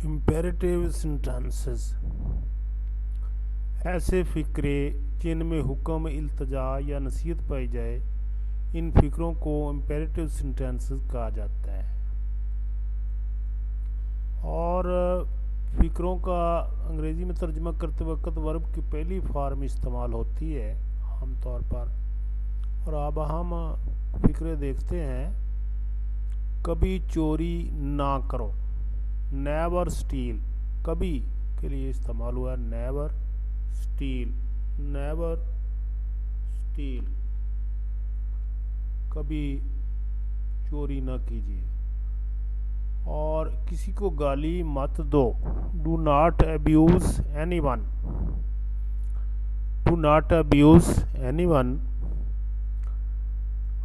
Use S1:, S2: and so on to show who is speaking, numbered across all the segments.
S1: Imperative sentences ऐसे फ़िक्रे जिनमें हुक्म, इल्तजा या नसीहत पाई जाए, इन फ़िक्रों को इम्पेरेटिव सेंटेंसेस कहा जाता है। और फ़िक्रों का अंग्रेज़ी में तर्जुमा करते वक्त वर्ब की पहली फॉर्म इस्तेमाल होती है आमतौर पर। और अब हम फ़िक्रे देखते हैं। कभी चोरी ना करो, नेवर स्टील, कभी के लिए इस्तेमाल हुआ नेवर स्टील, नेवर स्टील, कभी चोरी ना कीजिए। और किसी को गाली मत दो, do not abuse anyone, do not abuse anyone.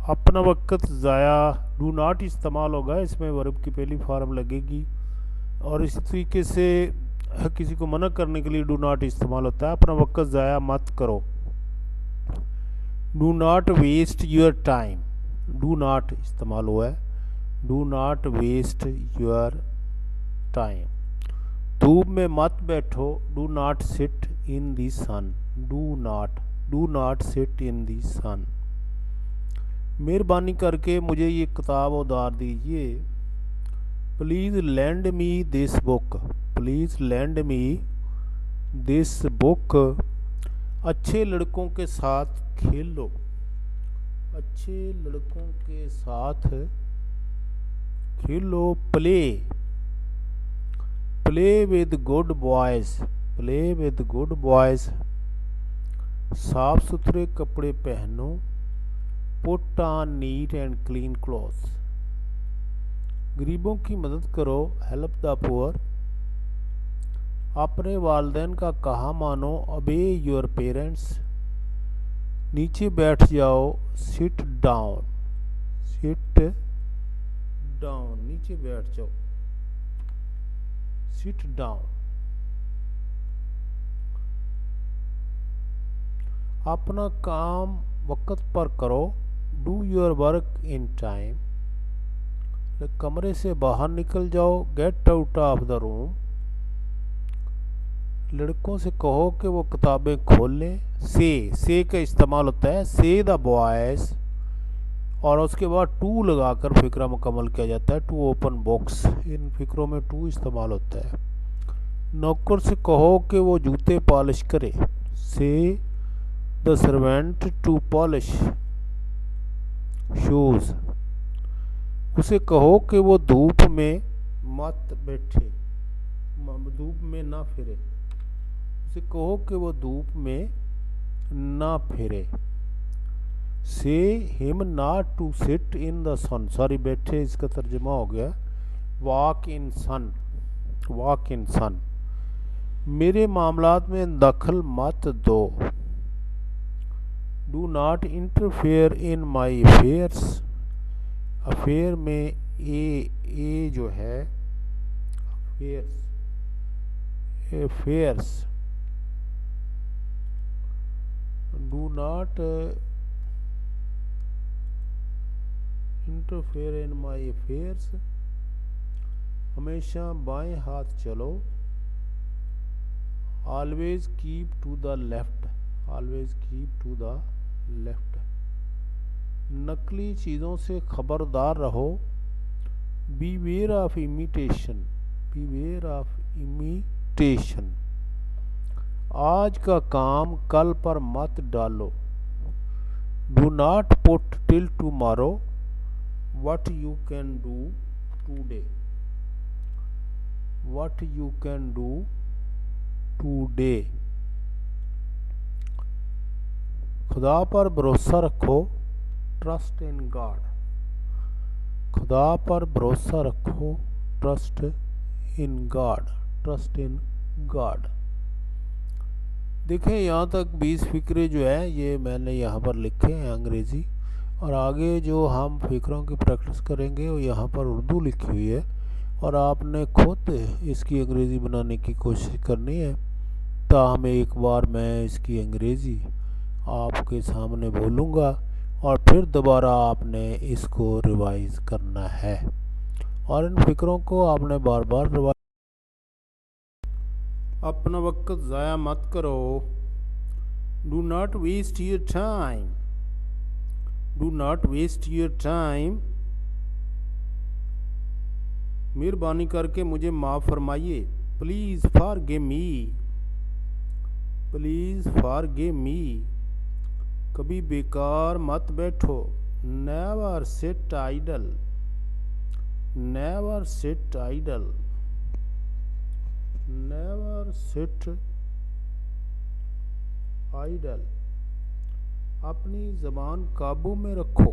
S1: अपना वक्त ज़ाया, डू नॉट इस्तेमाल होगा, इसमें वर्ब की पहली फॉर्म लगेगी। और इस तरीके से किसी को मना करने के लिए डू नॉट इस्तेमाल होता है, अपना वक्त ज़ाया मत करो। Do not waste your time, do not इस्तेमाल हुआ है, do not waste your time. धूप में मत बैठो, do not sit in the sun, do not sit in the sun. मेहरबानी करके मुझे ये किताब उधार दीजिए, please lend me this book, please lend me this book. अच्छे लड़कों के साथ खेलो, अच्छे लड़कों के साथ खेलो। Play, play with good boys, play with good boys. साफ सुथरे कपड़े पहनो, put on neat and clean clothes. गरीबों की मदद करो, हेल्प द पुअर। अपने वालिदैन का कहा मानो, ओबे योर पेरेंट्स। नीचे बैठ जाओ, सिट डाउन, सिट डाउन, नीचे बैठ जाओ, सिट डाउन। अपना काम वक्त पर करो, do your work in time. कमरे से बाहर निकल जाओ, get out of the room. लड़कों से कहो कि वो किताबें खोल लें, से का इस्तेमाल होता है, से द बॉयज़। और उसके बाद टू लगाकर फिक्रा मुकम्मल किया जाता है, टू ओपन बॉक्स। इन फिक्रों में टू इस्तेमाल होता है। नौकर से कहो कि वो जूते पॉलिश करे, say the servant to polish shoes. उसे कहो कि वो धूप में मत बैठे, धूप में ना फिरे, उसे कहो कि वो धूप में ना फिरे। Say him not to sit in the sun, sorry बैठे इसका तर्जुमा हो गया walk in sun, walk in सन। मेरे मामलात में दखल मत दो, do not interfere in my affairs. Affair में ए जो है, affairs, affairs. Do not interfere in my affairs. हमेशा बाएं हाथ चलो, always keep to the left, always keep to the left. नकली चीज़ों से खबरदार रहो, beware of imitation, beware of imitation. आज का काम कल पर मत डालो, do not put till tomorrow what you can do today, what you can do today. खुदा पर भरोसा रखो, ट्रस्ट इन गॉड, खुदा पर भरोसा रखो, trust in God, trust in God. देखें यहाँ तक 20 फ़िक्रे जो है ये मैंने यहाँ पर लिखे हैं अंग्रेज़ी, और आगे जो हम फ़िक्रों की प्रैक्टिस करेंगे वो यहाँ पर उर्दू लिखी हुई है, और आपने खुद इसकी अंग्रेज़ी बनाने की कोशिश करनी है। ताहम एक बार मैं इसकी अंग्रेज़ी आपके सामने बोलूँगा और फिर दोबारा आपने इसको रिवाइज़ करना है, और इन फ़िक्रों को आपने बार बार रिवाइज। अपना वक्त ज़ाया मत करो। Do not waste your time. Do not waste your time. मेहरबानी करके मुझे माफ़ फरमाइए। Please forgive me. Please forgive me. कभी बेकार मत बैठो। Never sit idle. Never sit idle. Never sit idle. अपनी ज़बान काबू में रखो।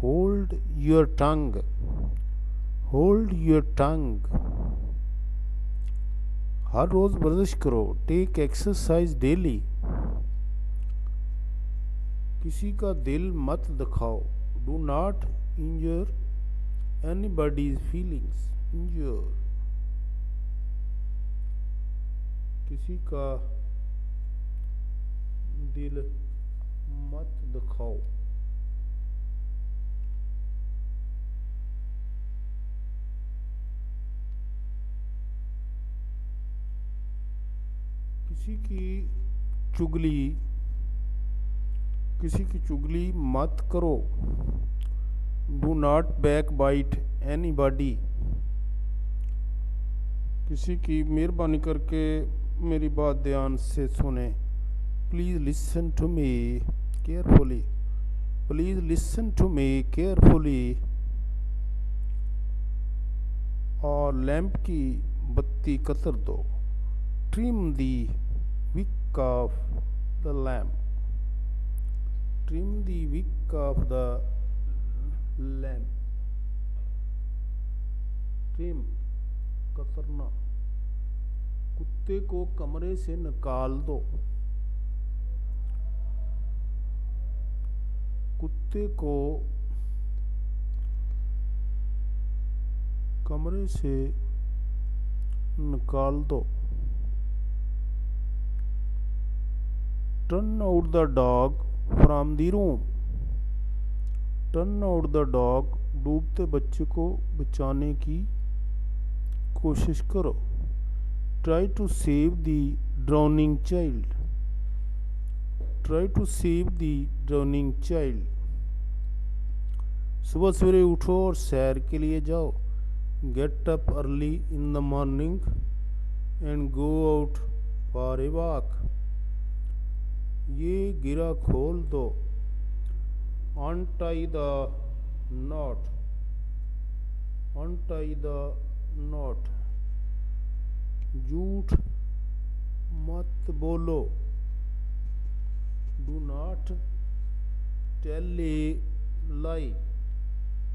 S1: Hold your tongue. Hold your tongue. हर रोज़ वर्जिश करो। Take exercise daily. किसी का दिल मत दिखाओ। Do not injure anybody's feelings. Injure. किसी का दिल मत दिखाओ। चुगली किसी की चुगली मत करो। Do not back bite anybody. किसी की मेहरबानी करके मेरी बात ध्यान से सुने। Please listen to me carefully. Please listen to me carefully. और लैंप की बत्ती कतर दो। Trim the wick of the lamp. Trim the wick of the lamp. Trim कतरना। कुत्ते को कमरे से निकाल दो। कुत्ते को कमरे से निकाल दो। Turn out the dog from the room. Turn out the dog. डूबते बच्चे को बचाने की कोशिश करो। Try to save the drowning child. Try to save the drowning child. सुबह सवेरे उठो और सैर के लिए जाओ। Get up early in the morning and go out for a walk. ये गिरा खोल दो। Untie the knot. Untie the knot. झूठ मत बोलो। Do not tell a lie.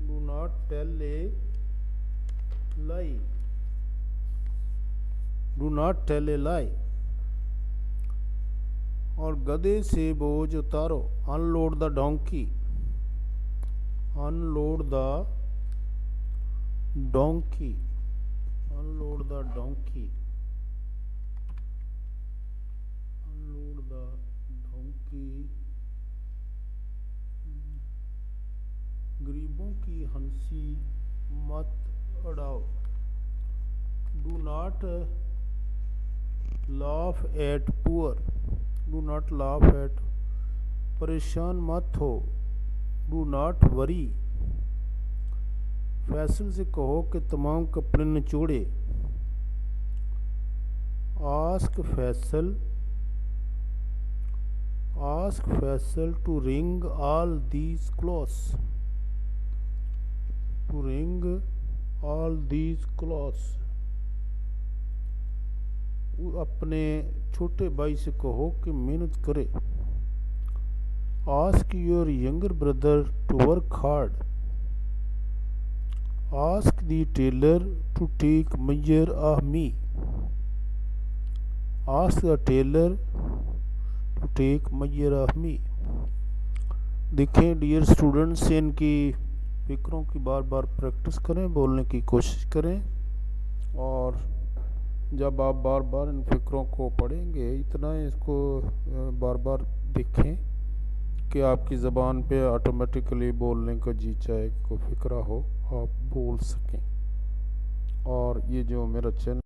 S1: Do not tell a lie. Do not tell a lie. और गधे से बोझ उतारो। Unload the donkey. Unload the donkey. Unload the donkey. Unload the donkey. गरीबों की हंसी मत उड़ाओ। Do not laugh at poor. Do not laugh at. परेशान मत हो। Do not worry. फैसल से कहो कि तमाम कपड़े निचोड़े। Ask Faisal. Ask Faisal to wring all these clothes. To wring all these clothes. अपने छोटे भाई से कहो कि मेहनत करे। Ask your younger brother to work hard. Ask the tailor to take measure of me. Ask the tailor to take measure of me. देखें dear students, इनकी फिक्रों की बार बार प्रैक्टिस करें, बोलने की कोशिश करें, और जब आप बार बार इन फिक्रों को पढ़ेंगे, इतना इसको बार बार देखें कि आपकी ज़बान पे ऑटोमेटिकली बोलने का जी चाहे, को फिक्रा हो आप बोल सकें। और ये जो मेरा चैनल